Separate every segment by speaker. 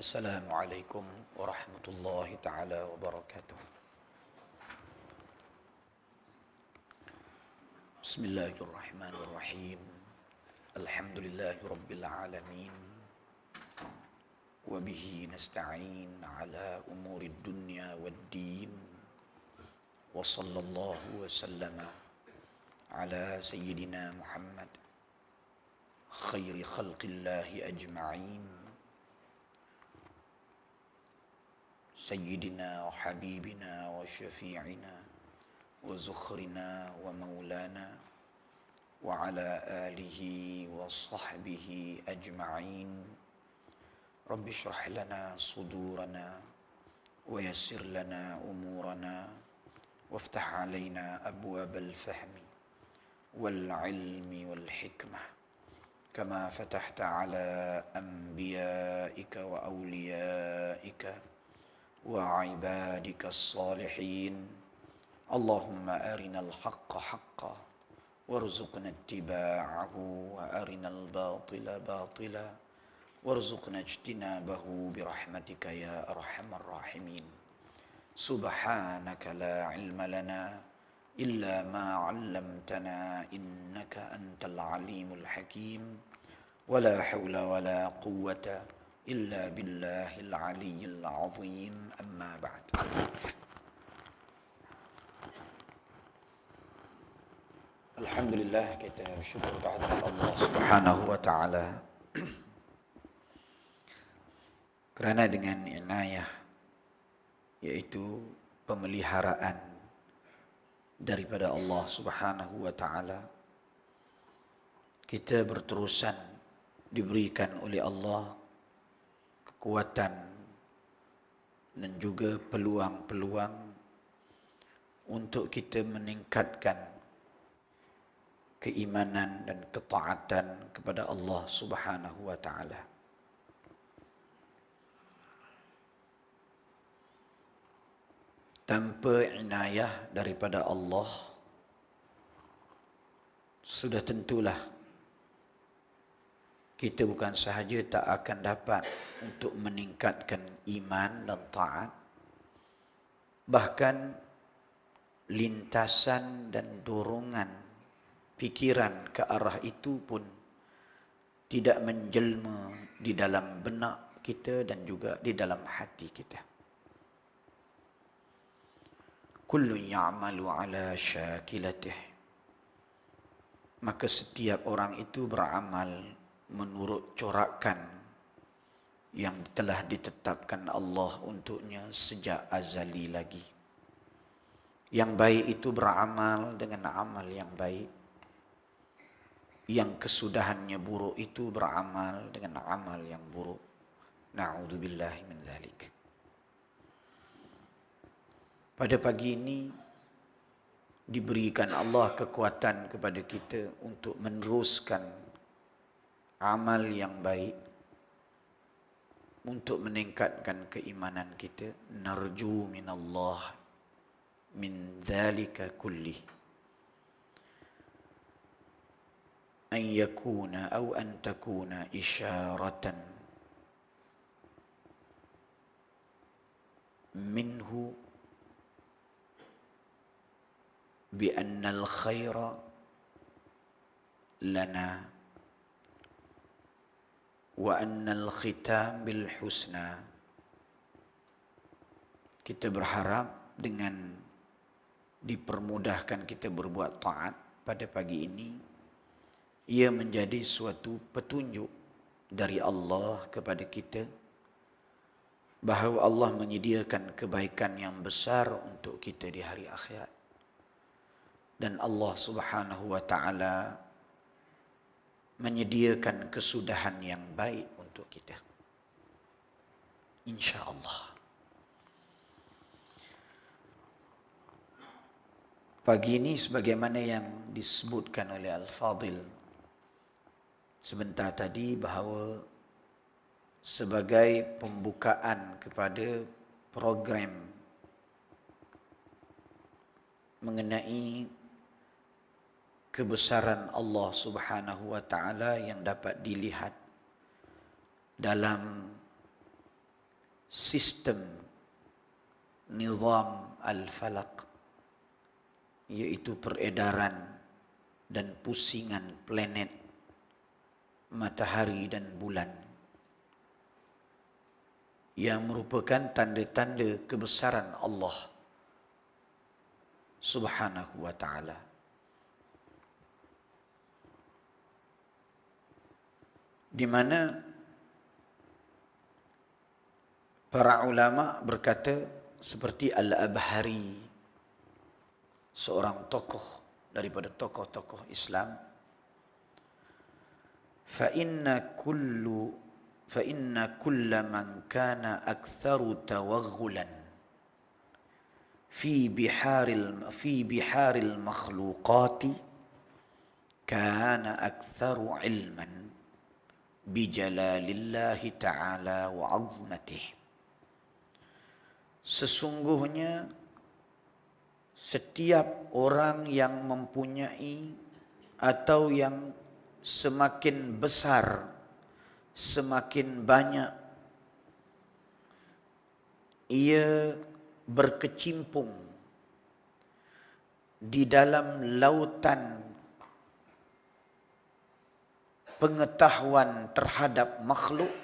Speaker 1: Assalamualaikum warahmatullahi taala wabarakatuh. Bismillahirrahmanirrahim. Alhamdulillahi rabbil alamin. Wa bihi nasta'in ala umurid dunya waddin. Wa sallallahu wa sallama ala sayyidina Muhammad khairi khalqillahi ajma'in. سيدنا وحبيبنا وشفيعنا وزخرنا ومولانا وعلى آله وصحبه أجمعين. رب اشرح لنا صدورنا ويسر لنا أمورنا وافتح علينا أبواب الفهم والعلم والحكمة كما فتحت على أنبيائك وأوليائك وعبادك الصالحين. اللهم أرنا الحق حقا وارزقنا اتباعه وأرنا الباطل باطلا وارزقنا اجتنابه برحمتك يا أرحم الراحمين. سبحانك لا علم لنا إلا ما علمتنا إنك أنت العليم الحكيم ولا حول ولا قوة إلا بالله العلي العظيم. أما بعد. Alhamdulillah, kita bersyukur kehadirat Allah Subhanahu wa taala kerana dengan inayah, yaitu pemeliharaan daripada Allah Subhanahu wa taala, kita berterusan diberikan oleh Allah kekuatan dan juga peluang-peluang untuk kita meningkatkan keimanan dan ketaatan kepada Allah Subhanahu wa taala. Tanpa inayah daripada Allah, sudah tentulah kita bukan sahaja tak akan dapat untuk meningkatkan iman dan taat, bahkan lintasan dan dorongan pikiran ke arah itu pun tidak menjelma di dalam benak kita dan juga di dalam hati kita. Kullu ya'malu ala syakilatih. Maka setiap orang itu beramal menurut corakan yang telah ditetapkan Allah untuknya sejak azali lagi. Yang baik itu beramal dengan amal yang baik. Yang kesudahannya buruk itu beramal dengan amal yang buruk. Na'udzubillahi min dzalik. Pada pagi ini diberikan Allah kekuatan kepada kita untuk meneruskan amal yang baik, untuk meningkatkan keimanan kita. Narju minallah min dzalika kulli an yakuna aw an takuna isyaratan minhu bi anna al-khaira lana wa annal khitam bil husna. Kita berharap dengan dipermudahkan kita berbuat taat pada pagi ini, ia menjadi suatu petunjuk dari Allah kepada kita bahawa Allah menyediakan kebaikan yang besar untuk kita di hari akhirat, dan Allah Subhanahu wa taala menyediakan kesudahan yang baik untuk kita, insya-Allah. Pagi ini sebagaimana yang disebutkan oleh Al-Fadil sebentar tadi, bahawa sebagai pembukaan kepada program mengenai kebesaran Allah Subhanahu wa taala yang dapat dilihat dalam sistem nizam al-falak, yaitu peredaran dan pusingan planet, matahari dan bulan, yang merupakan tanda-tanda kebesaran Allah Subhanahu wa ta'ala. Di mana para ulama berkata, seperti Al-Abhari, seorang tokoh daripada tokoh-tokoh Islam, فَإِنَّ كُلَّ مَنْ كَانَ أَكْثَرُ تَوَغُّلًا في بحار المخلوقات كان أكثر علما بجلال الله تعالى وعظمته. Sesungguhnya setiap orang yang mempunyai atau yang semakin besar, semakin banyak ia berkecimpung di dalam lautan pengetahuan terhadap makhluk,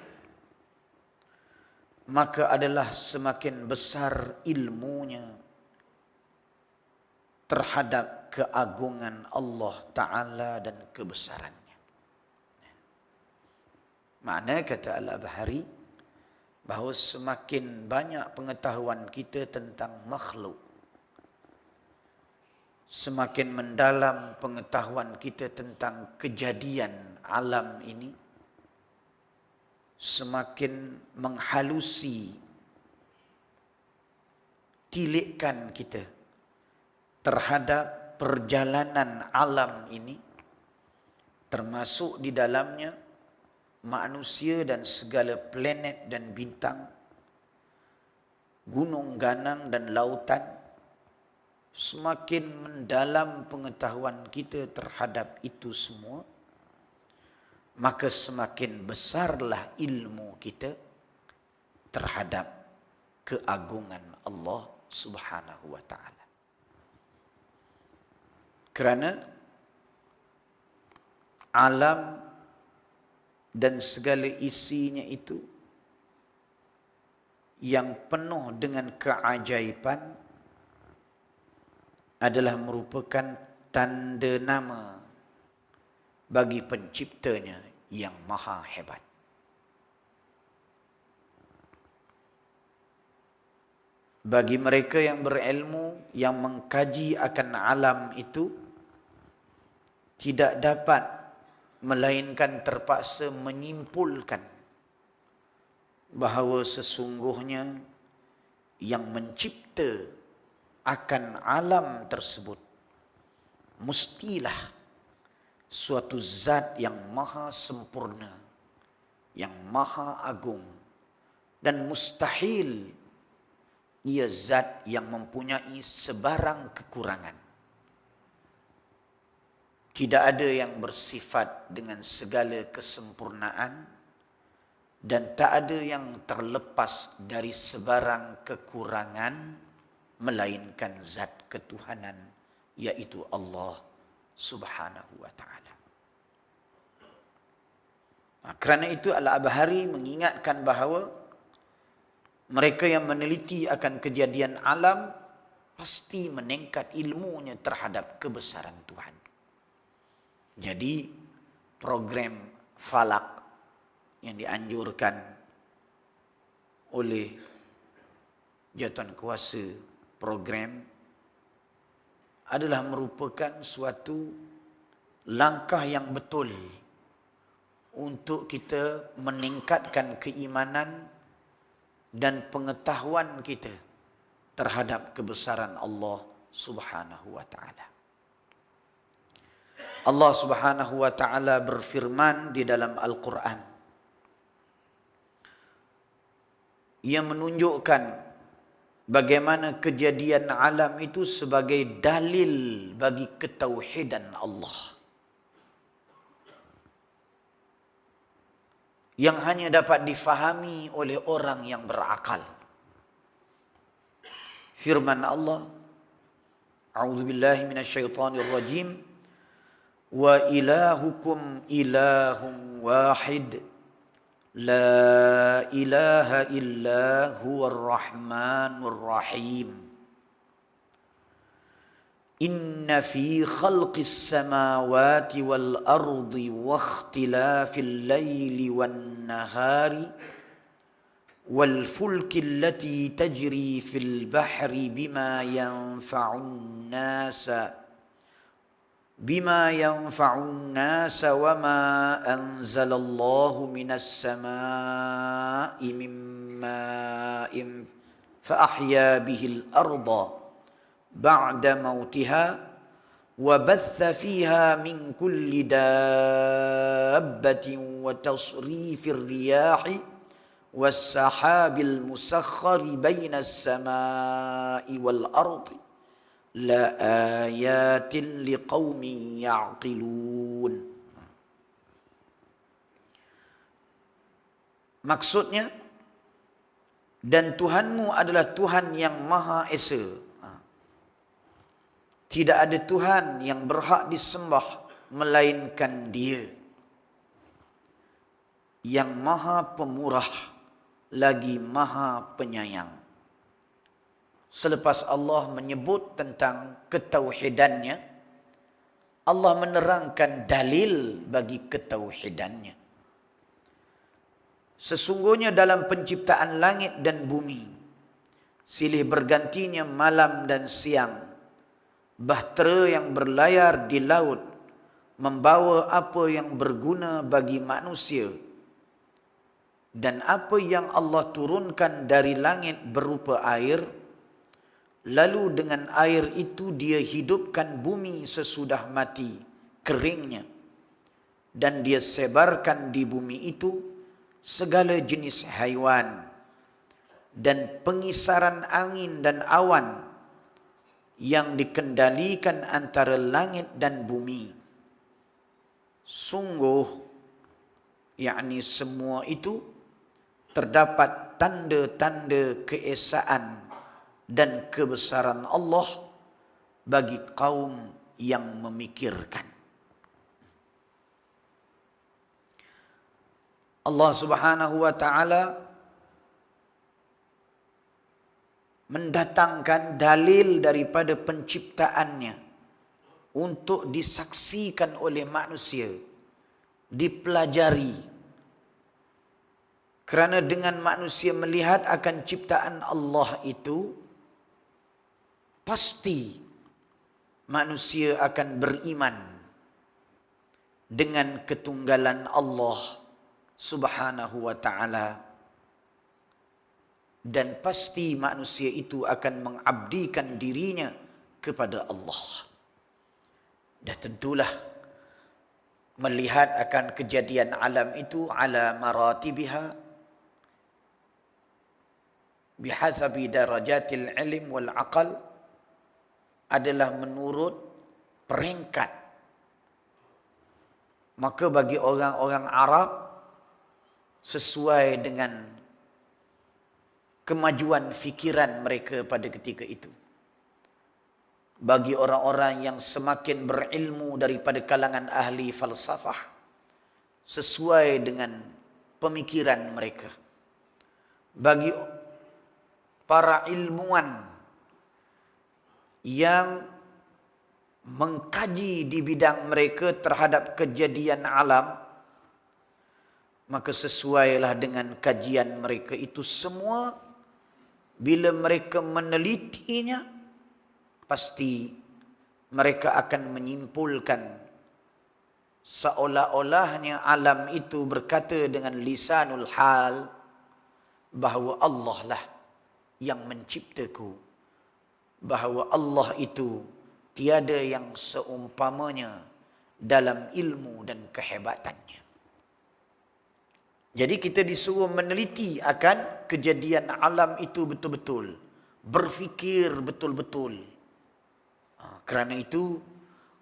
Speaker 1: maka adalah semakin besar ilmunya terhadap keagungan Allah Ta'ala dan kebesarannya. Makna kata Al-Abhari, bahawa semakin banyak pengetahuan kita tentang makhluk, semakin mendalam pengetahuan kita tentang kejadian alam ini, semakin menghalusi tilikan kita terhadap perjalanan alam ini, termasuk di dalamnya manusia dan segala planet dan bintang, gunung ganang dan lautan. Semakin mendalam pengetahuan kita terhadap itu semua, maka semakin besarlah ilmu kita terhadap keagungan Allah Subhanahu wa ta'ala. Kerana alam dan segala isinya itu yang penuh dengan keajaiban adalah merupakan tanda nama bagi penciptanya yang maha hebat. Bagi mereka yang berilmu, yang mengkaji akan alam itu, tidak dapat melainkan terpaksa menyimpulkan bahawa sesungguhnya yang mencipta akan alam tersebut mestilah suatu zat yang maha sempurna, yang maha agung, dan mustahil ia zat yang mempunyai sebarang kekurangan. Tidak ada yang bersifat dengan segala kesempurnaan dan tak ada yang terlepas dari sebarang kekurangan melainkan zat ketuhanan, yaitu Allah Subhanahu wa ta'ala. Kerana itu Al-Abhari mengingatkan bahawa mereka yang meneliti akan kejadian alam pasti meningkat ilmunya terhadap kebesaran Tuhan. Jadi program falak yang dianjurkan oleh jawatan kuasa program adalah merupakan suatu langkah yang betul untuk kita meningkatkan keimanan dan pengetahuan kita terhadap kebesaran Allah Subhanahu wa ta'ala. Allah Subhanahu wa ta'ala berfirman di dalam Al-Quran. Ia menunjukkan bagaimana kejadian alam itu sebagai dalil bagi ketauhidan Allah. yang hanya dapat difahami oleh orang yang berakal. Firman Allah, A'udzubillahi minasyaitonirrajim, wa ilahukum ilahun wahid, la ilaha illa huwar rahmanur rahim. Inna fi khalqis samawati wal ardi wa ikhtilafil laili wan nahari wal fulki allati tajri fil bahri bima yanfa'un nasa wa ma anzalallahu minas samaa'i min ma'in fa ahya bihil arda ba'da mautiha wa batha fiha min kulli dabbatin wa tasrifir riyahi was sahabil musakhkhari bainas samaa'i wal ardi la ayatin liqaumin ya'qilun. Maksudnya, dan Tuhanmu adalah Tuhan yang Maha Esa. Tidak ada Tuhan yang berhak disembah melainkan Dia, yang Maha Pemurah lagi Maha Penyayang. Selepas Allah menyebut tentang ketauhidannya, Allah menerangkan dalil bagi ketauhidannya. Sesungguhnya dalam penciptaan langit dan bumi, silih bergantinya malam dan siang, bahtera yang berlayar di laut membawa apa yang berguna bagi manusia, dan apa yang Allah turunkan dari langit berupa air, lalu dengan air itu Dia hidupkan bumi sesudah mati keringnya, dan Dia sebarkan di bumi itu segala jenis haiwan dan pengisaran angin dan awan yang dikendalikan antara langit dan bumi. Sungguh, yakni semua itu terdapat tanda-tanda keesaan dan kebesaran Allah bagi kaum yang memikirkan. Allah Subhanahu wa taala mendatangkan dalil daripada penciptaannya untuk disaksikan oleh manusia, dipelajari. Kerana dengan manusia melihat akan ciptaan Allah itu, pasti manusia akan beriman dengan ketunggalan Allah Subhanahu wa taala. Dan pasti manusia itu akan mengabdikan dirinya kepada Allah. Dan tentulah melihat akan kejadian alam itu ala maratibiha bihasabi darajatil ilm wal aqal adalah menurut peringkat. Maka bagi orang-orang Arab sesuai dengan kemajuan fikiran mereka pada ketika itu. Bagi orang-orang yang semakin berilmu daripada kalangan ahli falsafah, sesuai dengan pemikiran mereka. Bagi para ilmuwan yang mengkaji di bidang mereka terhadap kejadian alam, maka sesuailah dengan kajian mereka itu semua. Bila mereka menelitinya, pasti mereka akan menyimpulkan seolah-olahnya alam itu berkata dengan lisanul hal bahawa Allah lah yang menciptaku, bahawa Allah itu tiada yang seumpamanya dalam ilmu dan kehebatannya. Jadi kita disuruh meneliti akan kejadian alam itu betul-betul, berfikir betul-betul. Kerana itu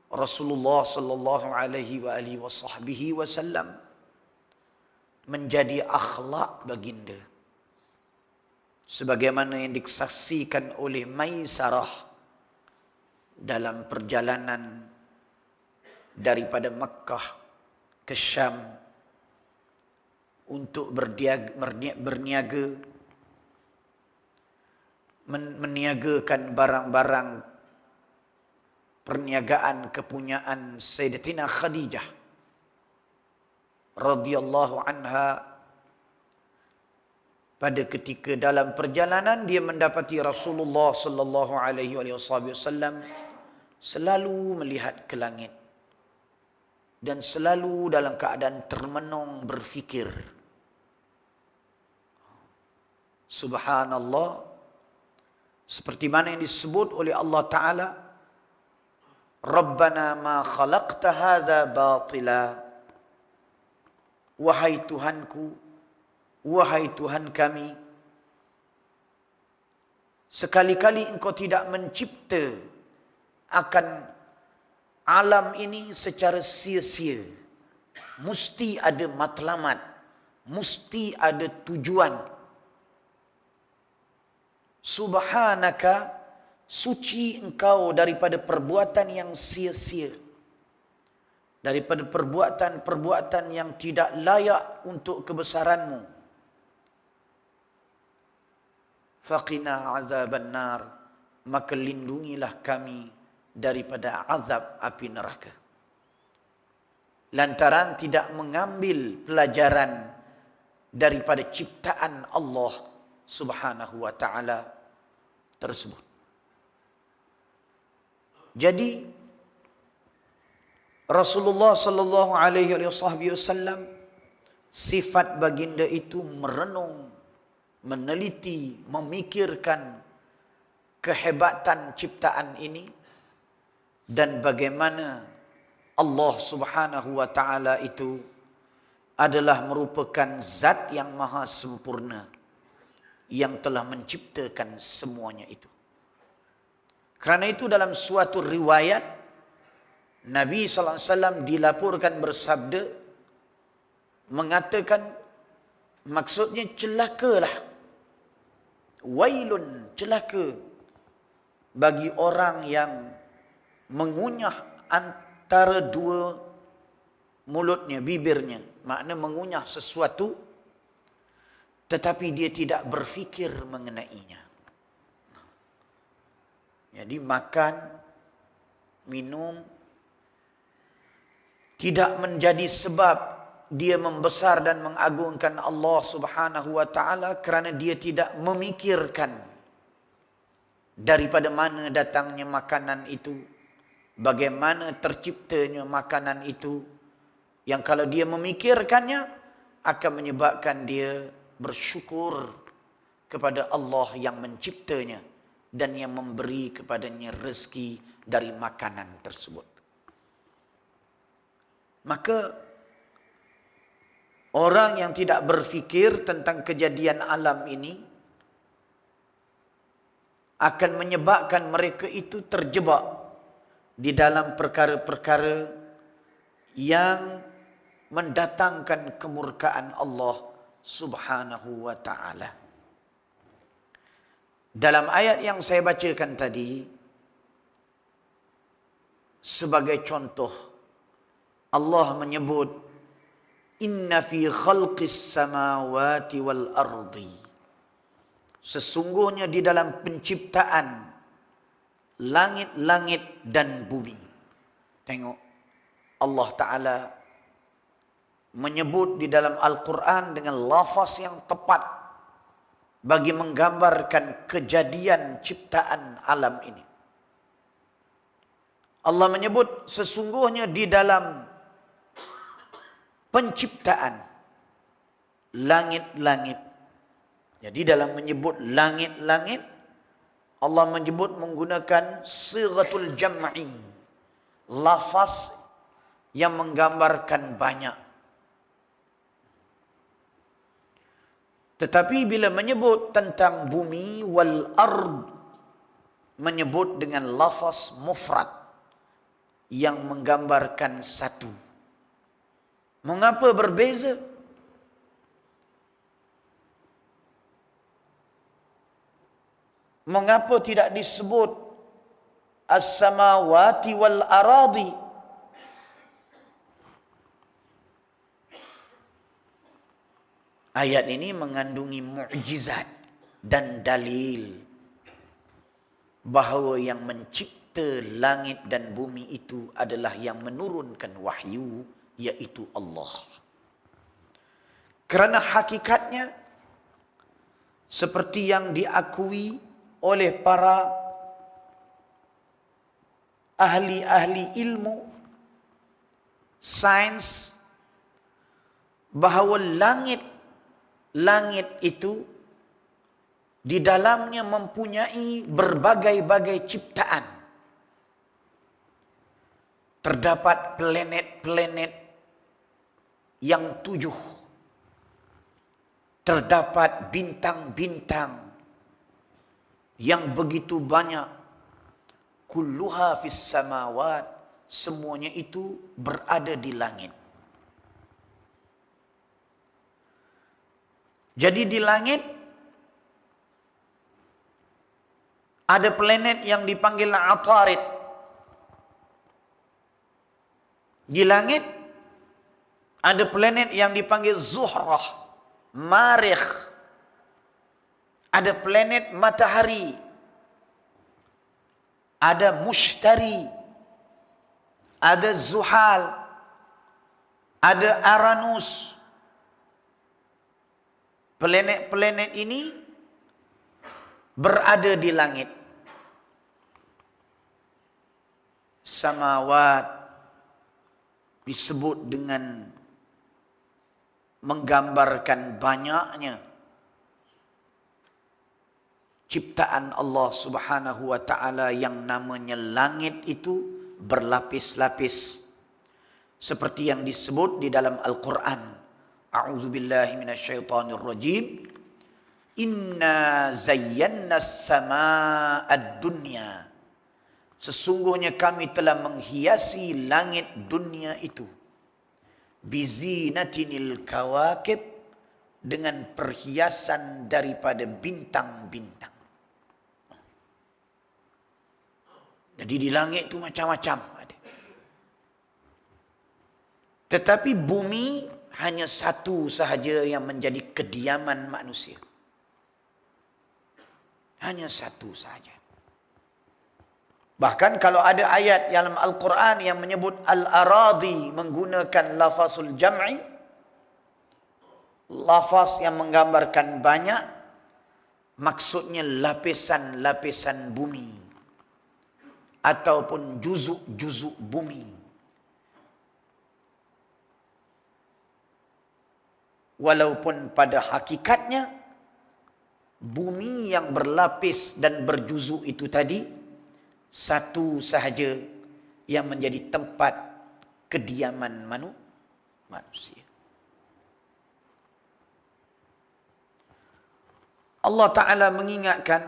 Speaker 1: Rasulullah sallallahu alaihi wasallam menjadi akhlak baginda. Sebagaimana yang disaksikan oleh Maisarah dalam perjalanan daripada Makkah ke Syam untuk berniaga, meniagakan barang-barang perniagaan kepunyaan Sayyidatina Khadijah radhiyallahu anha. Pada ketika dalam perjalanan dia mendapati Rasulullah sallallahu alaihi wasallam selalu melihat ke langit dan selalu dalam keadaan termenung berfikir. Subhanallah, seperti mana yang disebut oleh Allah Ta'ala, Rabbana ma khalaqta hadza batila. Wahai Tuhanku, wahai Tuhan kami, sekali-kali Engkau tidak mencipta akan alam ini secara sia-sia. Mesti ada matlamat, mesti ada tujuan. Subhanaka, suci Engkau daripada perbuatan yang sia-sia, daripada perbuatan-perbuatan yang tidak layak untuk kebesaran-Mu. Faqina azaban nar, maka lindungilah kami daripada azab api neraka. Lantaran tidak mengambil pelajaran daripada ciptaan Allah Subhanahu wa ta'ala tersebut. Jadi Rasulullah sallallahu alaihi wasallam, sifat baginda itu merenung, meneliti, memikirkan kehebatan ciptaan ini dan bagaimana Allah Subhanahu wa ta'ala itu adalah merupakan zat yang maha sempurna yang telah menciptakan semuanya itu. Kerana itu dalam suatu riwayat Nabi sallallahu alaihi wasallam dilaporkan bersabda, mengatakan, maksudnya celakalah, wailun, celaka bagi orang yang mengunyah antara dua mulutnya, bibirnya, makna mengunyah sesuatu tetapi dia tidak berfikir mengenainya. Jadi makan, minum tidak menjadi sebab dia membesar dan mengagungkan Allah Subhanahu wa ta'ala, kerana dia tidak memikirkan daripada mana datangnya makanan itu, bagaimana terciptanya makanan itu, yang kalau dia memikirkannya akan menyebabkan dia bersyukur kepada Allah yang menciptanya dan yang memberi kepadanya rezeki dari makanan tersebut. Maka orang yang tidak berfikir tentang kejadian alam ini akan menyebabkan mereka itu terjebak di dalam perkara-perkara yang mendatangkan kemurkaan Allah Subhanahu wa ta'ala. Dalam ayat yang saya bacakan tadi, sebagai contoh, Allah menyebut, Inna fi khalqis samawati wal ardi. Sesungguhnya di dalam penciptaan langit-langit dan bumi. Tengok, Allah Ta'ala menyebut di dalam Al-Quran dengan lafaz yang tepat bagi menggambarkan kejadian ciptaan alam ini. Allah menyebut sesungguhnya di dalam penciptaan langit-langit. Jadi dalam menyebut langit-langit, Allah menyebut menggunakan sighatul jam'i, lafaz yang menggambarkan banyak. Tetapi bila menyebut tentang bumi wal ard, menyebut dengan lafaz mufrad yang menggambarkan satu. Mengapa berbeza? Mengapa tidak disebut as-samawati wal aradi? Ayat ini mengandungi mukjizat dan dalil bahawa yang mencipta langit dan bumi itu adalah yang menurunkan wahyu, yaitu Allah. Kerana hakikatnya seperti yang diakui oleh para ahli-ahli ilmu sains, bahawa langit itu di dalamnya mempunyai berbagai-bagai ciptaan. Terdapat planet-planet yang 7. Terdapat bintang-bintang yang begitu banyak. Kulluha fis samawat. Semuanya itu berada di langit. Jadi di langit ada planet yang dipanggil Atarid. Di langit ada planet yang dipanggil Zuhrah, Marikh. Ada planet matahari. Ada Mushtari. Ada Zuhal. Ada Uranus. Planet-planet ini berada di langit. Samawat disebut dengan menggambarkan banyaknya ciptaan Allah Subhanahu wa taala yang namanya langit itu berlapis-lapis. Seperti yang disebut di dalam Al-Qur'an. A'udzubillahi minasyaitonir rajim. Inna zayyana as-samaa'a dunya. Sesungguhnya kami telah menghiasi langit dunia itu. Bizinatinil kawakib. Dengan perhiasan daripada bintang-bintang. Jadi di langit itu macam-macam ada. Tetapi bumi hanya satu sahaja yang menjadi kediaman manusia. Hanya satu sahaja. Bahkan kalau ada ayat dalam Al-Quran yang menyebut Al-Aradi menggunakan lafazul jam'i, lafaz yang menggambarkan banyak, maksudnya lapisan-lapisan bumi ataupun juzuk-juzuk bumi. Walaupun pada hakikatnya bumi yang berlapis dan berjuzuk itu tadi satu sahaja yang menjadi tempat kediaman manusia. Allah Ta'ala mengingatkan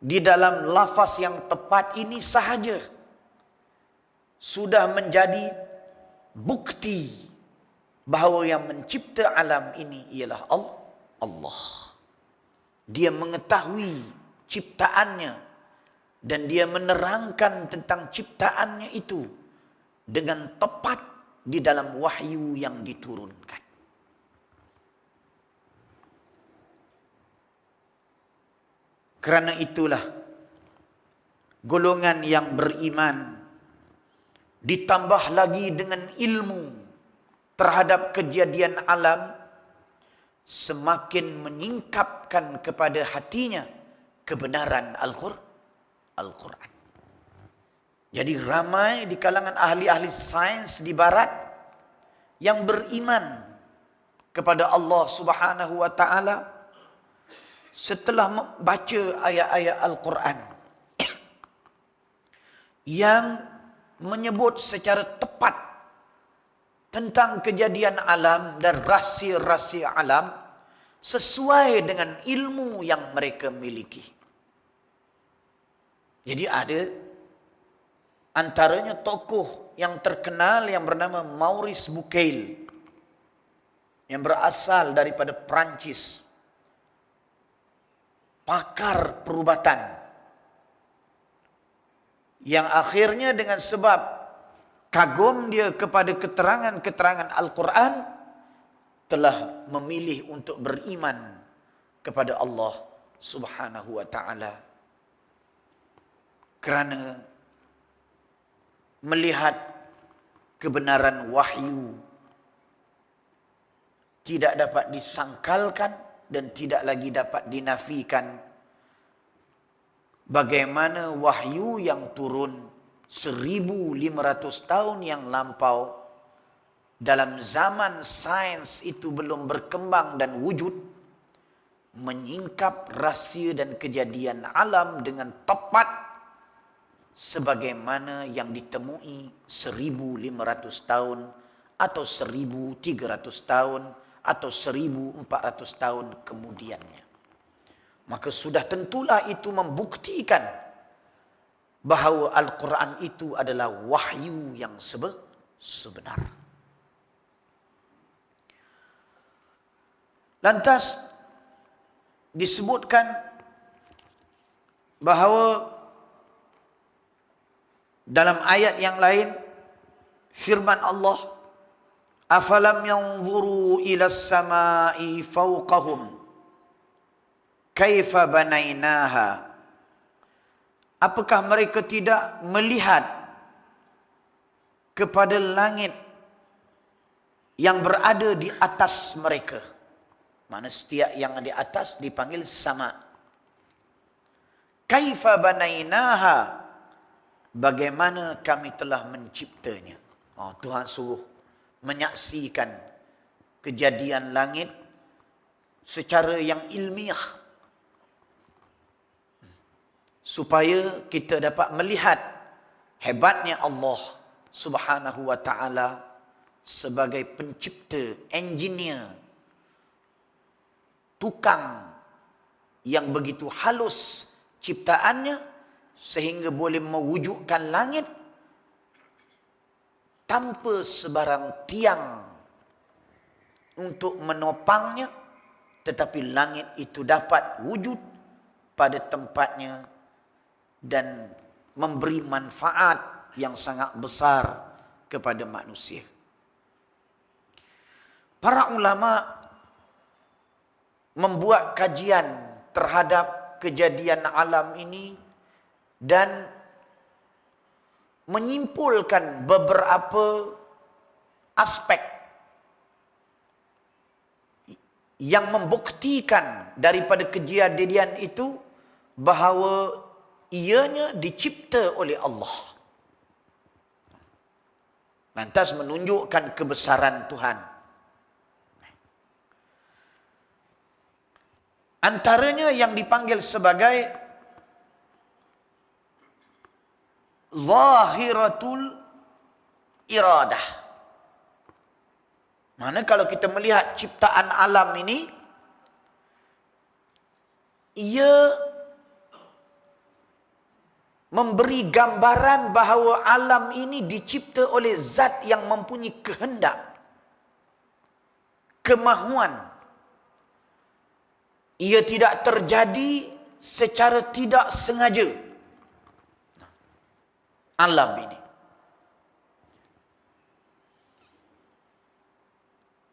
Speaker 1: di dalam lafaz yang tepat ini sahaja sudah menjadi bukti bahawa yang mencipta alam ini ialah Allah. Dia mengetahui ciptaannya dan dia menerangkan tentang ciptaannya itu dengan tepat di dalam wahyu yang diturunkan. Kerana itulah golongan yang beriman ditambah lagi dengan ilmu terhadap kejadian alam semakin menyingkapkan kepada hatinya kebenaran Al-Quran. Jadi ramai di kalangan ahli-ahli sains di barat yang beriman kepada Allah Subhanahu wa taala setelah membaca ayat-ayat Al-Quran yang menyebut secara tepat tentang kejadian alam dan rahsia-rahsia alam sesuai dengan ilmu yang mereka miliki. Jadi ada antaranya tokoh yang terkenal yang bernama Maurice Bucaille yang berasal daripada Perancis. pakar perubatan yang akhirnya dengan sebab kagum dia kepada keterangan-keterangan Al-Quran telah memilih untuk beriman kepada Allah Subhanahu wa taala kerana melihat kebenaran wahyu tidak dapat disangkalkan dan tidak lagi dapat dinafikan. Bagaimana wahyu yang turun 1500 tahun yang lampau dalam zaman sains itu belum berkembang dan wujud, menyingkap rahsia dan kejadian alam dengan tepat sebagaimana yang ditemui 1500 tahun atau 1300 tahun atau 1400 tahun kemudiannya. Maka sudah tentulah itu membuktikan bahawa Al-Quran itu adalah wahyu yang sebenar. Lantas disebutkan bahawa dalam ayat yang lain firman Allah, afalam yanzuru ila as-sama'i fawqahum kaifa banainaha. Apakah mereka tidak melihat kepada langit yang berada di atas mereka? Mana setiap yang di atas dipanggil sama. Kaifa banainaha, bagaimana kami telah menciptanya. Tuhan suruh menyaksikan kejadian langit secara yang ilmiah, supaya kita dapat melihat hebatnya Allah Subhanahu wa taala sebagai pencipta, engineer, tukang yang begitu halus ciptaannya sehingga boleh mewujudkan langit tanpa sebarang tiang untuk menopangnya, tetapi langit itu dapat wujud pada tempatnya dan memberi manfaat yang sangat besar kepada manusia. Para ulama membuat kajian terhadap kejadian alam ini dan menyimpulkan beberapa aspek yang membuktikan daripada kejadian itu bahawa ianya dicipta oleh Allah. Lantas menunjukkan kebesaran Tuhan. Antaranya yang dipanggil sebagai zahiratul iradah. Mana kalau kita melihat ciptaan alam ini, ia memberi gambaran bahawa alam ini dicipta oleh zat yang mempunyai kehendak, kemahuan. Ia tidak terjadi secara tidak sengaja. Alam ini.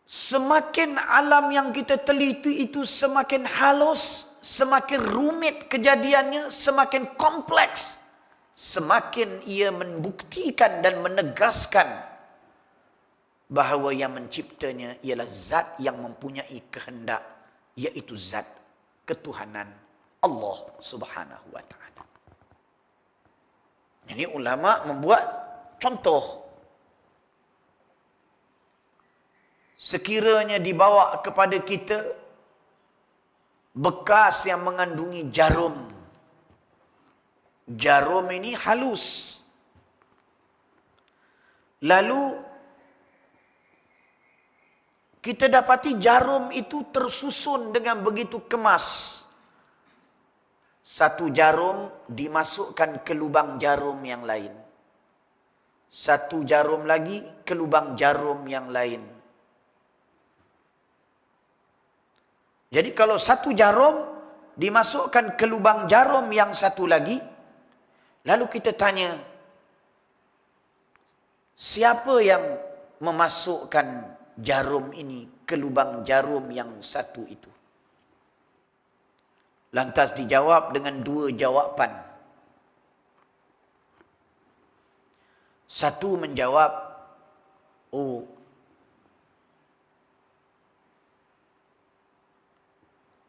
Speaker 1: Semakin alam yang kita teliti itu semakin halus, semakin rumit kejadiannya, semakin kompleks, semakin ia membuktikan dan menegaskan bahawa yang menciptanya ialah zat yang mempunyai kehendak, iaitu zat ketuhanan Allah Subhanahu wa taala. Ini ulama membuat contoh. Sekiranya dibawa kepada kita bekas yang mengandungi jarum. Jarum ini halus. Lalu kita dapati jarum itu tersusun dengan begitu kemas. Satu jarum dimasukkan ke lubang jarum yang lain. Satu jarum lagi ke lubang jarum yang lain. Jadi kalau satu jarum dimasukkan ke lubang jarum yang satu lagi. Lalu kita tanya, siapa yang memasukkan jarum ini ke lubang jarum yang satu itu? Lantas dijawab dengan dua jawapan. Satu menjawab, oh,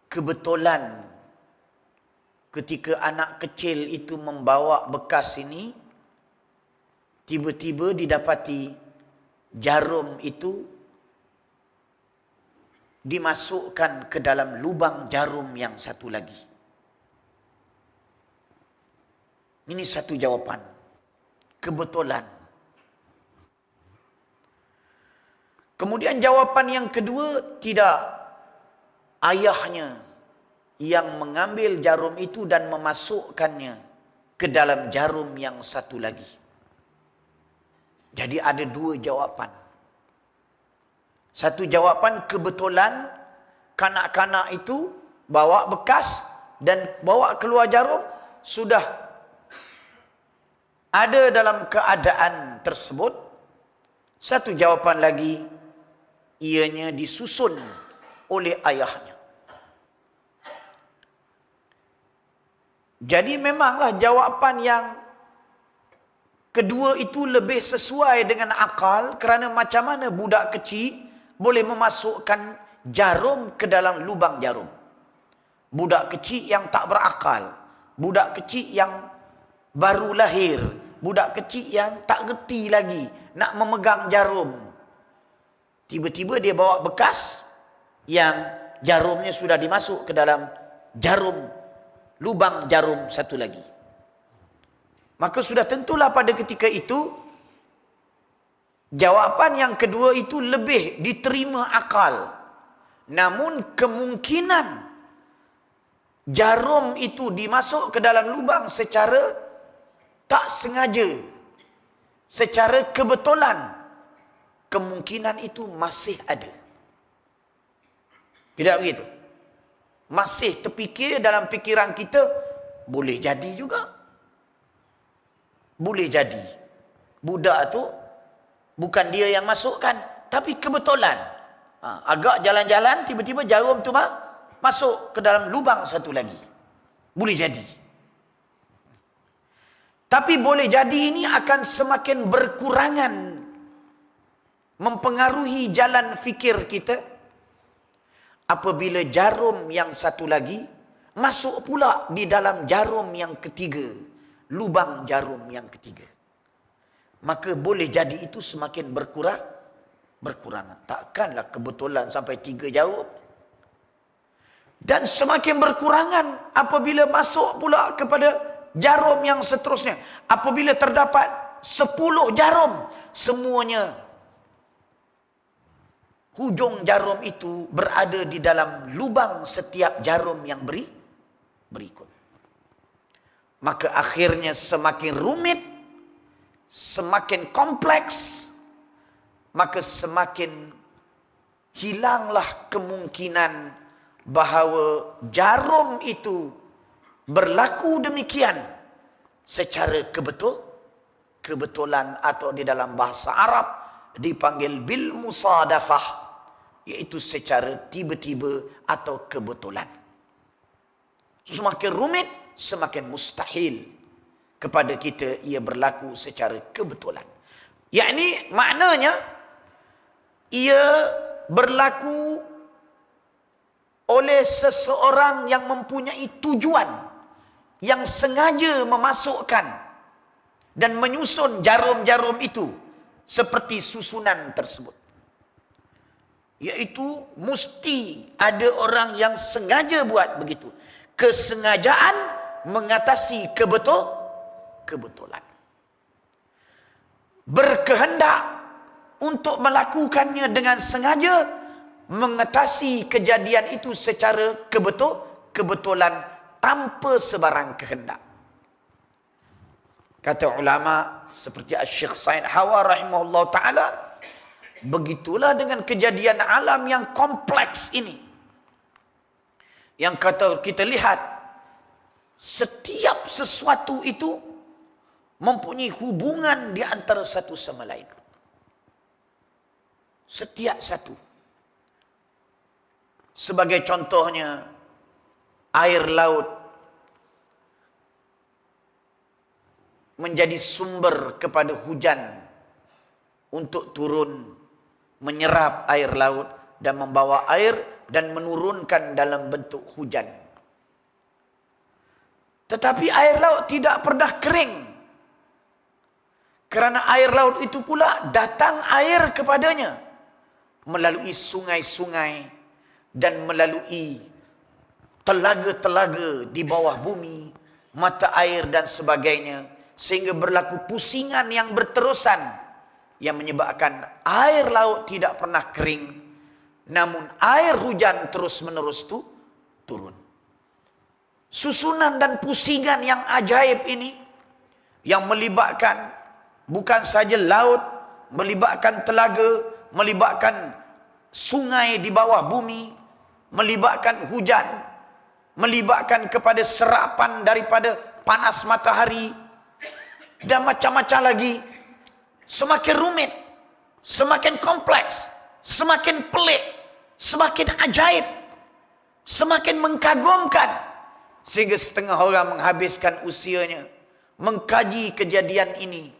Speaker 1: kebetulan ketika anak kecil itu membawa bekas ini, tiba-tiba didapati jarum itu dimasukkan ke dalam lubang jarum yang satu lagi. Ini satu jawapan. Kebetulan. Kemudian jawapan yang kedua, tidak. Ayahnya yang mengambil jarum itu dan memasukkannya ke dalam jarum yang satu lagi. Jadi ada dua jawapan. Satu jawapan kebetulan kanak-kanak itu bawa bekas dan bawa keluar jarum, sudah ada dalam keadaan tersebut. Satu jawapan lagi, ianya disusun oleh ayahnya. Jadi memanglah jawapan yang kedua itu lebih sesuai dengan akal, kerana macam mana budak kecil boleh memasukkan jarum ke dalam lubang jarum? Budak kecil yang tak berakal, budak kecil yang baru lahir, budak kecil yang tak reti lagi nak memegang jarum. Tiba-tiba dia bawa bekas yang jarumnya sudah dimasuk ke dalam jarum, lubang jarum satu lagi. Maka sudah tentulah pada ketika itu, jawapan yang kedua itu lebih diterima akal. Namun kemungkinan jarum itu dimasuk ke dalam lubang secara tak sengaja, secara kebetulan, kemungkinan itu masih ada. Tidak begitu? Masih terfikir dalam fikiran kita, boleh jadi juga. Boleh jadi budak tu bukan dia yang masukkan, tapi kebetulan agak jalan-jalan, tiba-tiba jarum tu masuk ke dalam lubang satu lagi. Boleh jadi. Tapi boleh jadi ini akan semakin berkurangan mempengaruhi jalan fikir kita apabila jarum yang satu lagi masuk pula di dalam jarum yang ketiga, lubang jarum yang ketiga. Maka boleh jadi itu semakin berkurangan. Takkanlah kebetulan sampai 3 jarum. Dan semakin berkurangan apabila masuk pula kepada jarum yang seterusnya. Apabila terdapat 10 jarum, semuanya hujung jarum itu berada di dalam lubang setiap jarum yang berikut. Maka akhirnya semakin rumit, semakin kompleks, maka semakin hilanglah kemungkinan bahawa jarum itu berlaku demikian secara kebetulan, atau di dalam bahasa Arab dipanggil bil musadafah, iaitu secara tiba-tiba atau kebetulan. Semakin rumit, semakin mustahil kepada kita ia berlaku secara kebetulan. Yakni maknanya ia berlaku oleh seseorang yang mempunyai tujuan, yang sengaja memasukkan dan menyusun jarum-jarum itu seperti susunan tersebut. Iaitu mesti ada orang yang sengaja buat begitu. Kesengajaan mengatasi kebetulan. Berkehendak untuk melakukannya dengan sengaja mengatasi kejadian itu secara kebetulan tanpa sebarang kehendak. Kata ulama seperti Syekh Said Hawa rahimahullah ta'ala, begitulah dengan kejadian alam yang kompleks ini. yang kata kita lihat, setiap sesuatu itu mempunyai hubungan di antara satu sama lain. Setiap satu. Sebagai contohnya, air laut menjadi sumber kepada hujan untuk turun, menyerap air laut dan membawa air dan menurunkan dalam bentuk hujan. Tetapi air laut tidak pernah kering. Kerana air laut itu pula datang air kepadanya melalui sungai-sungai dan melalui telaga-telaga di bawah bumi, mata air dan sebagainya, sehingga berlaku pusingan yang berterusan yang menyebabkan air laut tidak pernah kering, namun air hujan terus-menerus turun. Susunan dan pusingan yang ajaib ini yang melibatkan bukan saja laut, melibatkan telaga, melibatkan sungai di bawah bumi, melibatkan hujan, melibatkan kepada serapan daripada panas matahari, dan macam-macam lagi. Semakin rumit, semakin kompleks, semakin pelik, semakin ajaib, semakin mengagumkan, sehingga setengah orang menghabiskan usianya mengkaji kejadian ini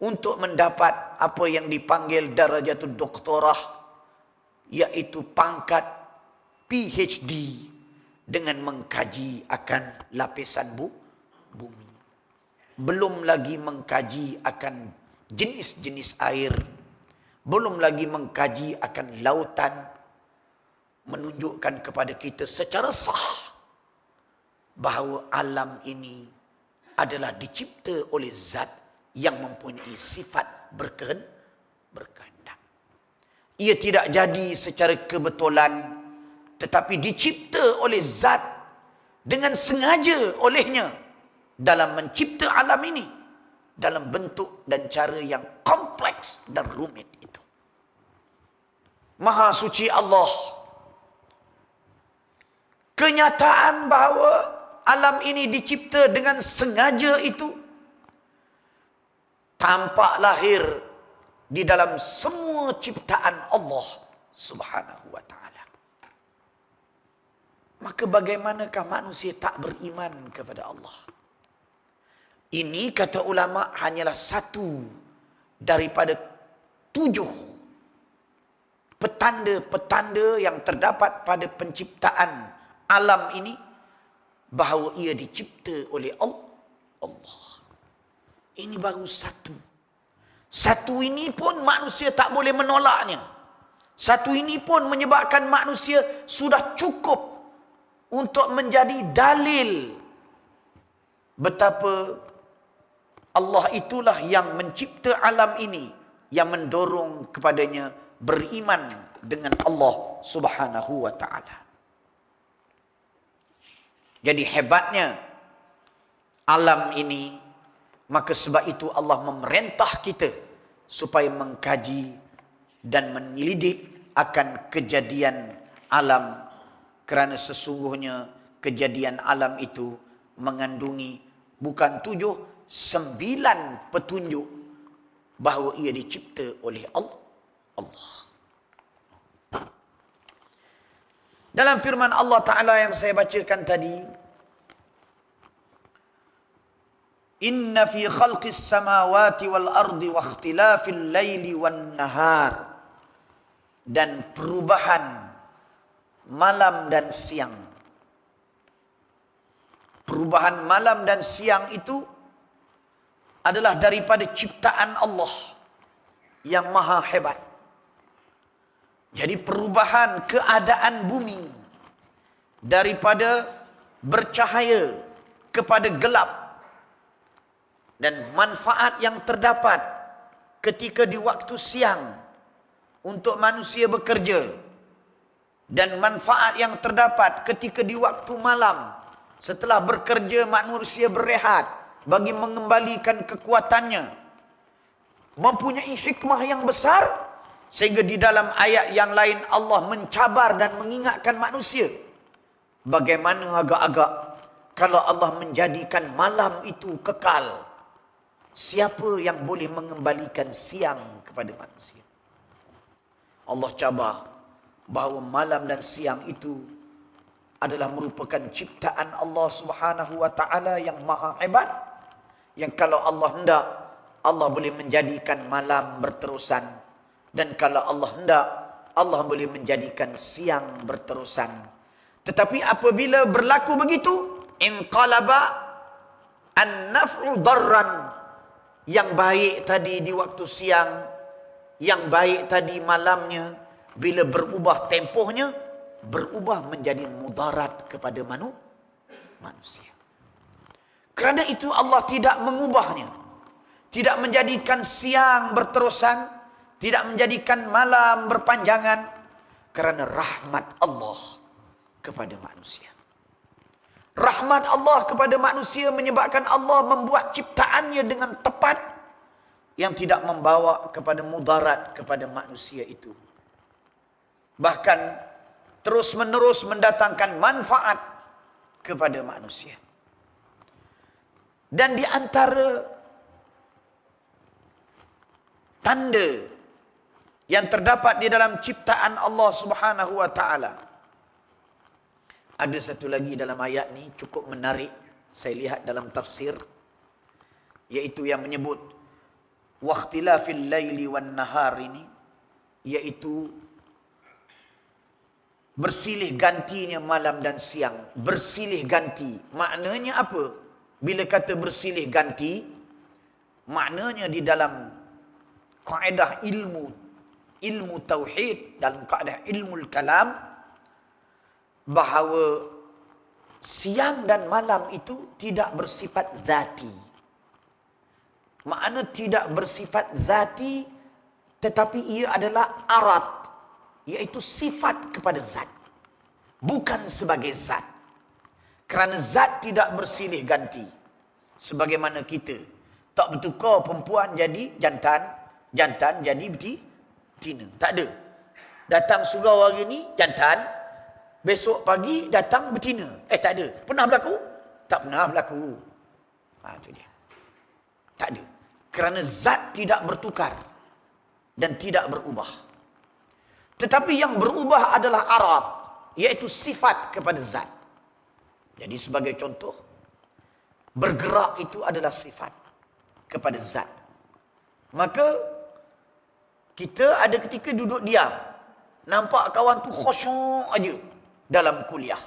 Speaker 1: untuk mendapat apa yang dipanggil darajatul doktorah, yaitu pangkat PhD, dengan mengkaji akan lapisan bumi. Belum lagi mengkaji akan jenis-jenis air, belum lagi mengkaji akan lautan, menunjukkan kepada kita secara sah bahawa alam ini adalah dicipta oleh zat yang mempunyai sifat berkehendak. Ia tidak jadi secara kebetulan, tetapi dicipta oleh zat dengan sengaja olehnya dalam mencipta alam ini dalam bentuk dan cara yang kompleks dan rumit itu. Maha suci Allah. Kenyataan bahawa alam ini dicipta dengan sengaja itu tampak lahir di dalam semua ciptaan Allah Subhanahu wa ta'ala. Maka bagaimanakah manusia tak beriman kepada Allah? Ini kata ulama hanyalah satu daripada 7 petanda-petanda yang terdapat pada penciptaan alam ini, bahawa ia dicipta oleh Allah. Ini baru satu. Satu ini pun manusia tak boleh menolaknya. Satu ini pun menyebabkan manusia sudah cukup untuk menjadi dalil betapa Allah itulah yang mencipta alam ini, yang mendorong kepadanya beriman dengan Allah Subhanahu wa ta'ala. Jadi hebatnya alam ini. Maka sebab itu Allah memerintah kita supaya mengkaji dan menyelidik akan kejadian alam. Kerana sesungguhnya kejadian alam itu mengandungi bukan 7, 9 petunjuk bahawa ia dicipta oleh Allah. Dalam firman Allah Ta'ala yang saya bacakan tadi, Inna fi khalqis samawati wal ardi wa ikhtilafil laili wan nahar. Dan perubahan malam dan siang. Perubahan malam dan siang itu adalah daripada ciptaan Allah yang maha hebat. Jadi perubahan keadaan bumi daripada bercahaya kepada gelap, dan manfaat yang terdapat ketika di waktu siang untuk manusia bekerja, dan manfaat yang terdapat ketika di waktu malam setelah bekerja manusia berehat bagi mengembalikan kekuatannya, mempunyai hikmah yang besar Sehingga di dalam ayat yang lain Allah mencabar dan mengingatkan manusia. Bagaimana agak-agak kalau Allah menjadikan malam itu kekal, siapa yang boleh mengembalikan siang kepada manusia? Allah cabar bahawa malam dan siang itu adalah merupakan ciptaan Allah Subhanahu wa taala yang maha hebat, yang kalau Allah hendak, Allah boleh menjadikan malam berterusan, dan kalau Allah hendak, Allah boleh menjadikan siang berterusan. Tetapi apabila berlaku begitu, inqalaba an-naf'u darran, yang baik tadi di waktu siang, yang baik tadi malamnya, bila berubah tempohnya, berubah menjadi mudarat kepada manusia. Kerana itu Allah tidak mengubahnya, tidak menjadikan siang berterusan, tidak menjadikan malam berpanjangan, kerana rahmat Allah kepada manusia. Rahmat Allah kepada manusia menyebabkan Allah membuat ciptaannya dengan tepat, yang tidak membawa kepada mudarat kepada manusia itu. Bahkan terus menerus mendatangkan manfaat kepada manusia. Dan di antara tanda yang terdapat di dalam ciptaan Allah Subhanahu wa taala, ada satu lagi dalam ayat ni cukup menarik, saya lihat dalam tafsir, yaitu yang menyebut waqtilafil laili wan nahar ini, yaitu bersilih gantinya malam dan siang. Bersilih ganti maknanya apa? Bila kata bersilih ganti, maknanya di dalam kaedah ilmu tauhid, dalam kaedah ilmu kalam, bahawa siang dan malam itu tidak bersifat zati. Makna tidak bersifat zati, tetapi ia adalah arat, iaitu sifat kepada zat, bukan sebagai zat. Kerana zat tidak bersilih ganti. Sebagaimana kita tak bertukar perempuan jadi jantan, jantan jadi betina. Tak ada. Datang surau hari ni jantan, besok pagi datang betina. Tak ada. Pernah berlaku? Tak pernah berlaku. Itu dia. Tak ada. Kerana zat tidak bertukar dan tidak berubah. Tetapi yang berubah adalah arat, iaitu sifat kepada zat. Jadi sebagai contoh, bergerak itu adalah sifat kepada zat. Maka kita ada ketika duduk diam, nampak kawan tu khusyuk aja dalam kuliah.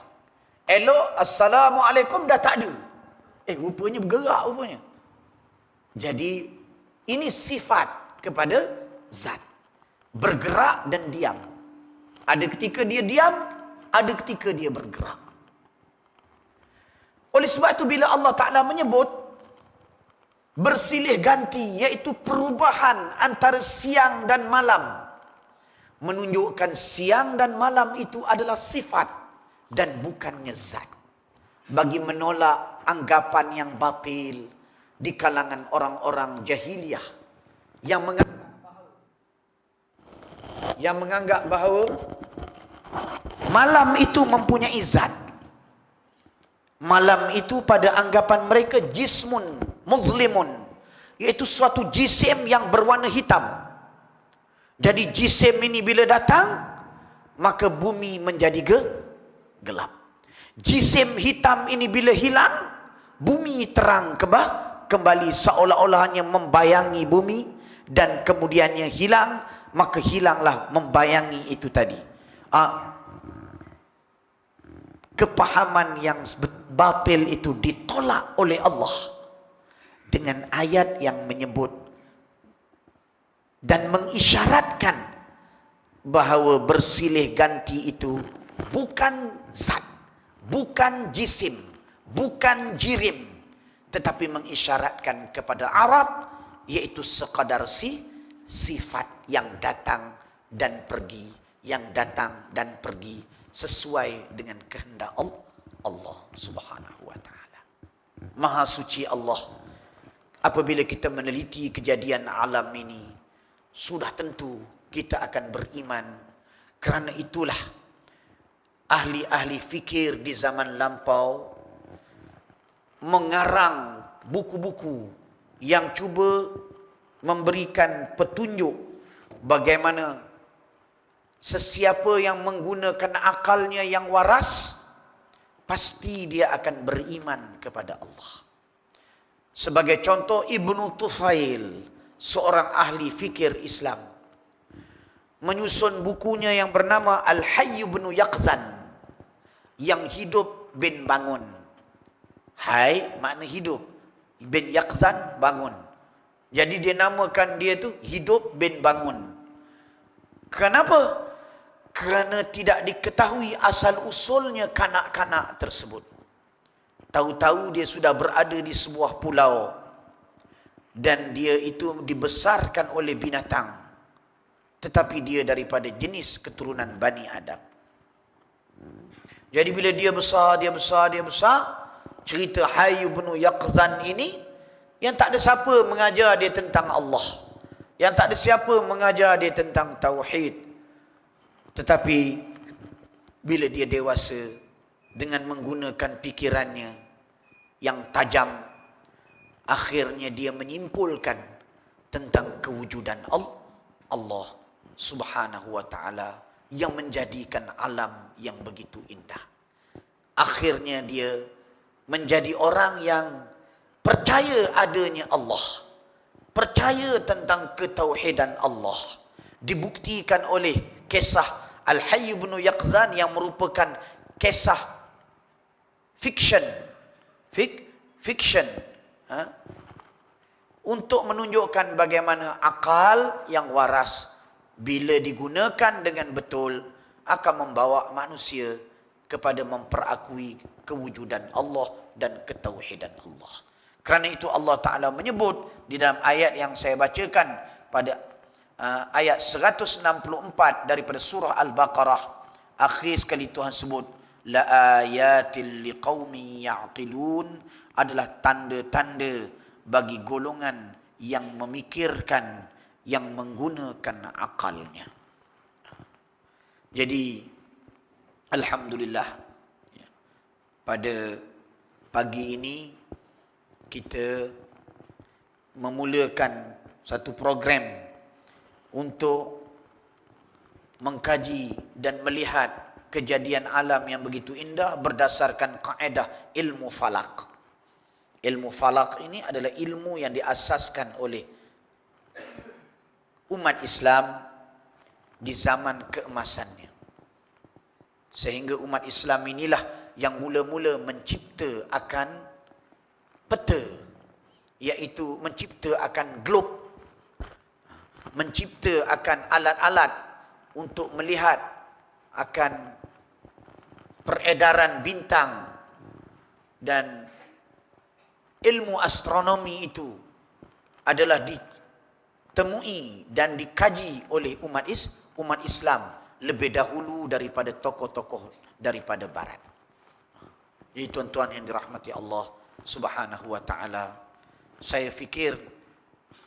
Speaker 1: Elok assalamualaikum dah tak ada. Rupanya bergerak rupanya. Jadi ini sifat kepada zat. Bergerak dan diam. Ada ketika dia diam, ada ketika dia bergerak. Oleh sebab itu bila Allah Ta'ala menyebut bersilih ganti, iaitu perubahan antara siang dan malam, menunjukkan siang dan malam itu adalah sifat dan bukannya zat. Bagi menolak anggapan yang batil di kalangan orang-orang jahiliyah yang menganggap bahawa malam itu mempunyai zat. Malam itu pada anggapan mereka jismun muzlimun, iaitu suatu jisim yang berwarna hitam. Jadi jisim ini bila datang, maka bumi menjadi gelap. Jisim hitam ini bila hilang, bumi terang kembali, seolah-olahnya membayangi bumi, dan kemudiannya hilang, maka hilanglah membayangi itu tadi. Kepahaman yang batil itu ditolak oleh Allah dengan ayat yang menyebut dan mengisyaratkan bahawa bersilih ganti itu bukan zat, bukan jisim, bukan jirim, tetapi mengisyaratkan kepada arat, yaitu sekadar sifat yang datang dan pergi, yang datang dan pergi sesuai dengan kehendak Allah Subhanahu wa taala. Maha suci Allah. Apabila kita meneliti kejadian alam ini, sudah tentu kita akan beriman. Kerana itulah ahli-ahli fikir di zaman lampau mengarang buku-buku yang cuba memberikan petunjuk bagaimana sesiapa yang menggunakan akalnya yang waras, pasti dia akan beriman kepada Allah. Sebagai contoh, Ibnu Tufail, seorang ahli fikir Islam, menyusun bukunya yang bernama Al-Hayy bin Yaqzan, yang hidup bin bangun. Hay makna hidup, bin Yaqzan bangun. Jadi dia namakan dia tu hidup bin bangun. Kenapa? Kerana tidak diketahui asal-usulnya kanak-kanak tersebut. Tahu-tahu dia sudah berada di sebuah pulau dan dia itu dibesarkan oleh binatang. Tetapi dia daripada jenis keturunan Bani Adam. Jadi bila dia besar, cerita Hayy bin Yaqzan ini, yang tak ada siapa mengajar dia tentang Allah. Yang tak ada siapa mengajar dia tentang Tauhid. Tetapi bila dia dewasa, dengan menggunakan pikirannya yang tajam, akhirnya dia menyimpulkan tentang kewujudan Allah Subhanahu wa ta'ala yang menjadikan alam yang begitu indah. Akhirnya dia menjadi orang yang percaya adanya Allah, percaya tentang ketauhidan Allah. Dibuktikan oleh kisah Al-Hayy bin Yaqzan yang merupakan kisah fiction, untuk menunjukkan bagaimana akal yang waras bila digunakan dengan betul akan membawa manusia kepada memperakui kewujudan Allah dan ketauhidan Allah. Kerana itu Allah Ta'ala menyebut di dalam ayat yang saya bacakan pada ayat 164 daripada surah Al-Baqarah, akhir sekali Tuhan sebut la ayatil liqaumin ya'qilun, adalah tanda-tanda bagi golongan yang memikirkan, yang menggunakan akalnya. Jadi alhamdulillah, pada pagi ini kita memulakan satu program untuk mengkaji dan melihat kejadian alam yang begitu indah berdasarkan kaedah ilmu falak. Ilmu falak ini adalah ilmu yang diasaskan oleh umat Islam di zaman keemasannya. Sehingga umat Islam inilah yang mula-mula mencipta akan peta, iaitu mencipta akan globe, mencipta akan alat-alat untuk melihat akan peredaran bintang. Dan ilmu astronomi itu adalah ditemui dan dikaji oleh umat Islam lebih dahulu daripada tokoh-tokoh daripada barat. Jadi tuan-tuan yang dirahmati Allah Subhanahu wa ta'ala, saya fikir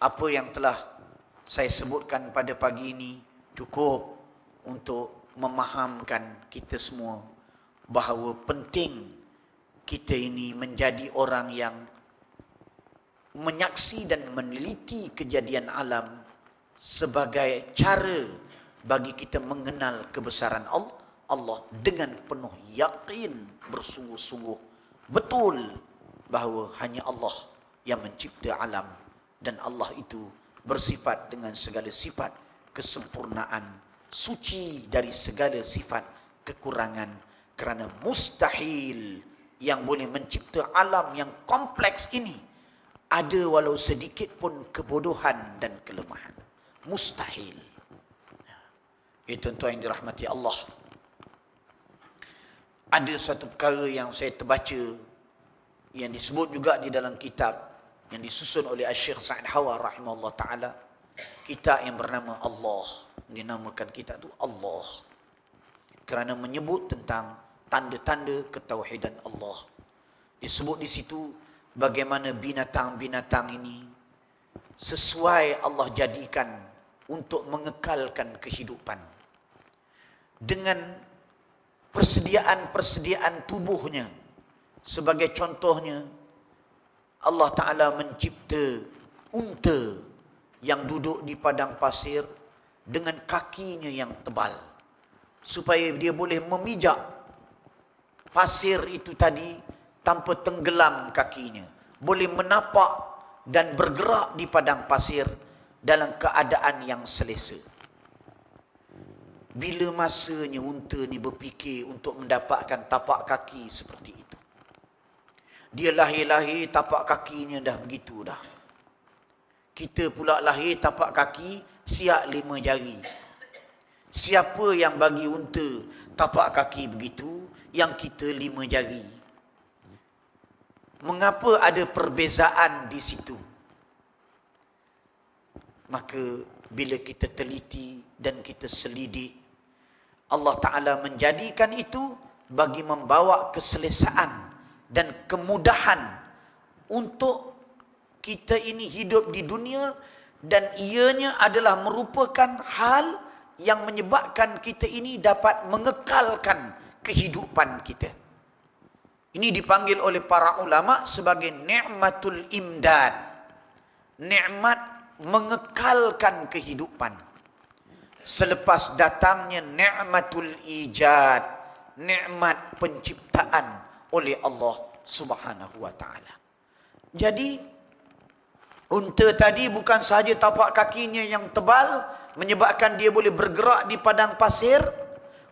Speaker 1: apa yang telah saya sebutkan pada pagi ini cukup untuk memahamkan kita semua bahawa penting kita ini menjadi orang yang menyaksi dan meneliti kejadian alam sebagai cara bagi kita mengenal kebesaran Allah dengan penuh yakin, bersungguh-sungguh betul bahawa hanya Allah yang mencipta alam, dan Allah itu bersifat dengan segala sifat kesempurnaan, suci dari segala sifat kekurangan. Kerana mustahil yang boleh mencipta alam yang kompleks ini ada walau sedikit pun kebodohan dan kelemahan. Mustahil. Itu tuan yang dirahmati Allah. Ada suatu perkara yang saya terbaca yang disebut juga di dalam kitab yang disusun oleh Syekh Sa'ad Hawa rahimahullah ta'ala, kitab yang bernama Allah. Dinamakan kitab itu Allah kerana menyebut tentang tanda-tanda ketauhidan Allah. Disebut di situ bagaimana binatang-binatang ini sesuai Allah jadikan untuk mengekalkan kehidupan. Dengan persediaan-persediaan tubuhnya. Sebagai contohnya, Allah Ta'ala mencipta unta yang duduk di padang pasir dengan kakinya yang tebal. Supaya dia boleh memijak pasir itu tadi tanpa tenggelam kakinya. Boleh menapak dan bergerak di padang pasir dalam keadaan yang selesa. Bila masanya unta ni berfikir untuk mendapatkan tapak kaki seperti itu. Dia lahir-lahir tapak kakinya dah begitu dah. Kita pula lahir tapak kaki siap 5 jari. Siapa yang bagi unta tapak kaki begitu, yang kita 5 jari? Mengapa ada perbezaan di situ? Maka bila kita teliti dan kita selidik, Allah Ta'ala menjadikan itu bagi membawa keselesaan dan kemudahan untuk kita ini hidup di dunia, dan ianya adalah merupakan hal yang menyebabkan kita ini dapat mengekalkan kehidupan kita. Ini dipanggil oleh para ulama sebagai ni'matul imdad. Nikmat mengekalkan kehidupan. Selepas datangnya ni'matul ijad, nikmat penciptaan oleh Allah Subhanahu wa taala. Jadi unta tadi bukan sahaja tapak kakinya yang tebal menyebabkan dia boleh bergerak di padang pasir,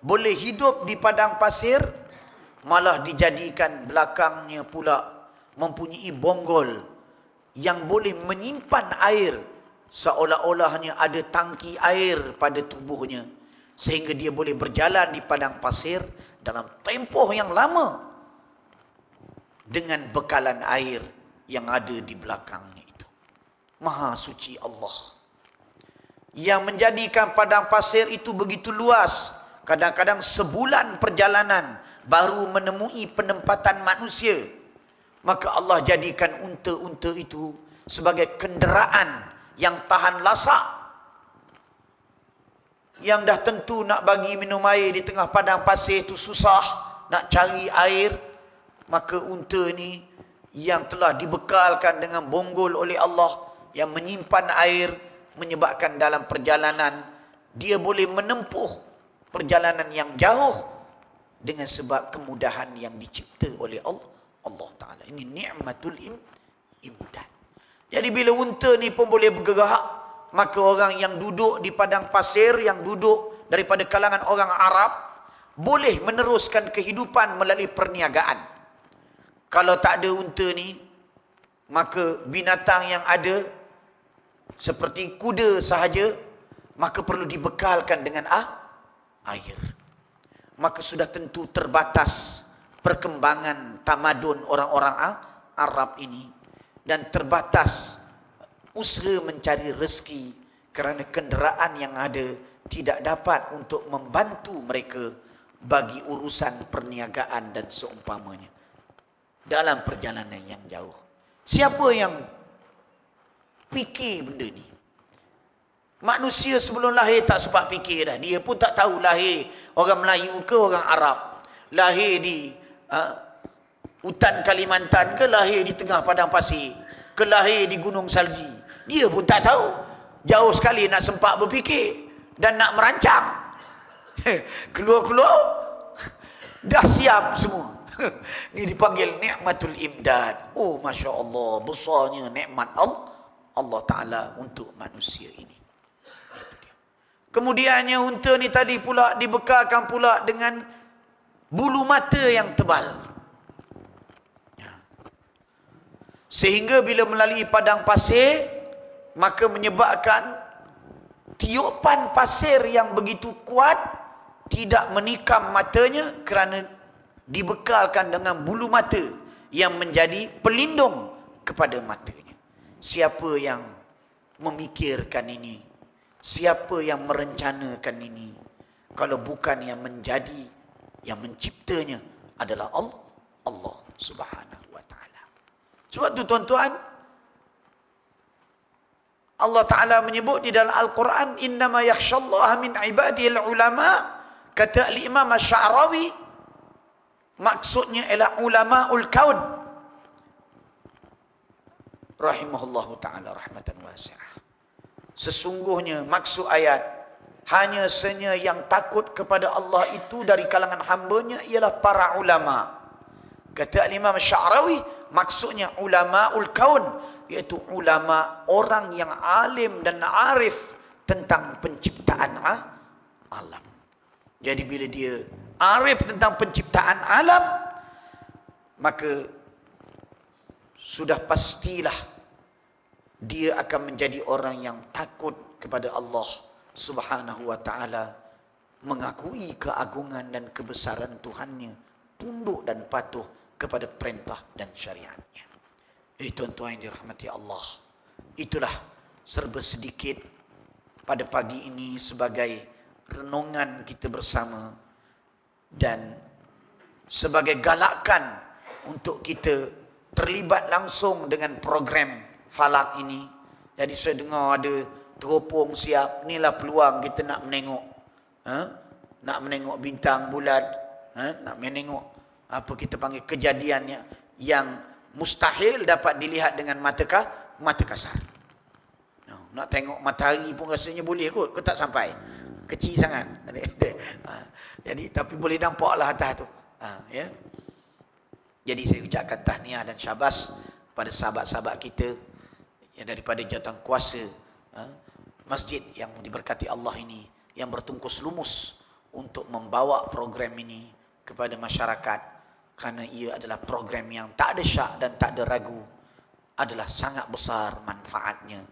Speaker 1: boleh hidup di padang pasir, malah dijadikan belakangnya pula mempunyai bonggol yang boleh menyimpan air, seolah-olahnya ada tangki air pada tubuhnya, sehingga dia boleh berjalan di padang pasir dalam tempoh yang lama dengan bekalan air yang ada di belakangnya itu. Maha suci Allah yang menjadikan padang pasir itu begitu luas. Kadang-kadang sebulan perjalanan baru menemui penempatan manusia. Maka Allah jadikan unta-unta itu sebagai kenderaan yang tahan lasak, yang dah tentu nak bagi minum air di tengah padang pasir itu susah, nak cari air. Maka unta ni yang telah dibekalkan dengan bonggol oleh Allah yang menyimpan air, menyebabkan dalam perjalanan dia boleh menempuh perjalanan yang jauh dengan sebab kemudahan yang dicipta oleh Allah Ta'ala. Ini ni'matul imdad. Jadi bila unta ni pun boleh bergerak, maka orang yang duduk di padang pasir, yang duduk daripada kalangan orang Arab, boleh meneruskan kehidupan melalui perniagaan. Kalau tak ada unta ni, maka binatang yang ada seperti kuda sahaja, maka perlu dibekalkan dengan air. Maka sudah tentu terbatas perkembangan tamadun orang-orang Arab ini, dan terbatas usaha mencari rezeki kerana kenderaan yang ada tidak dapat untuk membantu mereka bagi urusan perniagaan dan seumpamanya dalam perjalanan yang jauh. Siapa yang fikir benda ni? Manusia sebelum lahir tak sempat fikir dah. Dia pun tak tahu lahir orang Melayu ke orang Arab. Lahir di hutan Kalimantan ke lahir di tengah padang pasir, ke lahir di gunung salji. Dia pun tak tahu. Jauh sekali nak sempat berfikir dan nak merancang. Keluar-keluar dah siap semua. Ini dipanggil ni'matul imdad. Oh, Masya Allah, besarnya nikmat Allah Ta'ala untuk manusia ini. Kemudiannya unta ni tadi pula dibekalkan pula dengan bulu mata yang tebal. Sehingga bila melalui padang pasir, maka menyebabkan tiupan pasir yang begitu kuat tidak menikam matanya kerana dibekalkan dengan bulu mata yang menjadi pelindung kepada matanya. Siapa yang memikirkan ini? Siapa yang merencanakan ini? Kalau bukan yang menjadi, yang menciptanya adalah Allah Subhanahu wa ta'ala. Sebab tu tuan-tuan, Allah Ta'ala menyebut di dalam Al-Quran, innama yakhshallaha min ibadihil ulama. Kata Al-Imam Asy'arawi, maksudnya ialah ulama'ul kaun. Rahimahullahu ta'ala rahmatan wasi'ah. Sesungguhnya maksud ayat, hanya senya yang takut kepada Allah itu dari kalangan hambanya ialah para ulama. Kata Imam Sya'rawi, maksudnya ulama'ul kaun, iaitu ulama orang yang alim dan arif tentang penciptaan alam. Jadi bila dia arif tentang penciptaan alam, maka sudah pastilah dia akan menjadi orang yang takut kepada Allah Subhanahu wa ta'ala, mengakui keagungan dan kebesaran Tuhannya, tunduk dan patuh kepada perintah dan syariatnya. Tuan-tuan yang dirahmati Allah, itulah serba sedikit pada pagi ini sebagai renungan kita bersama dan sebagai galakan untuk kita terlibat langsung dengan program Falak ini. Jadi saya dengar ada teropong siap, inilah peluang kita nak menengok, nak menengok bintang bulan, nak menengok apa kita panggil kejadiannya yang mustahil dapat dilihat dengan mata kasar. Nak tengok matahari pun rasanya boleh kot, tak sampai, kecil sangat. Jadi tapi boleh nampaklah atas tu. Ya. Jadi saya ucapkan tahniah dan syabas pada sahabat-sahabat kita yang daripada jawatan kuasa masjid yang diberkati Allah ini, yang bertungkus lumus untuk membawa program ini kepada masyarakat, kerana ia adalah program yang tak ada syak dan tak ada ragu, adalah sangat besar manfaatnya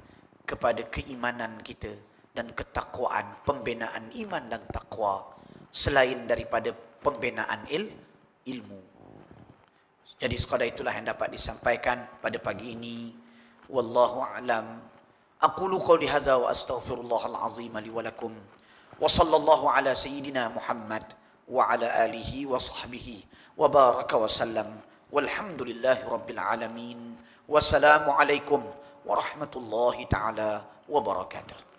Speaker 1: kepada keimanan kita dan ketakwaan, pembinaan iman dan takwa, selain daripada pembinaan ilmu. Jadi sekadar itulah yang dapat disampaikan pada pagi ini. Wallahu a'lam. Aqulu qawli hadza wa astaghfirullahal azim li wa lakum. Wa sallallahu ala sayyidina Muhammad wa ala alihi wa sahbihi wa baraka wa sallam. Walhamdulillahi rabbil alamin. Wassalamu alaikum warahmatullahi taala wabarakatuh.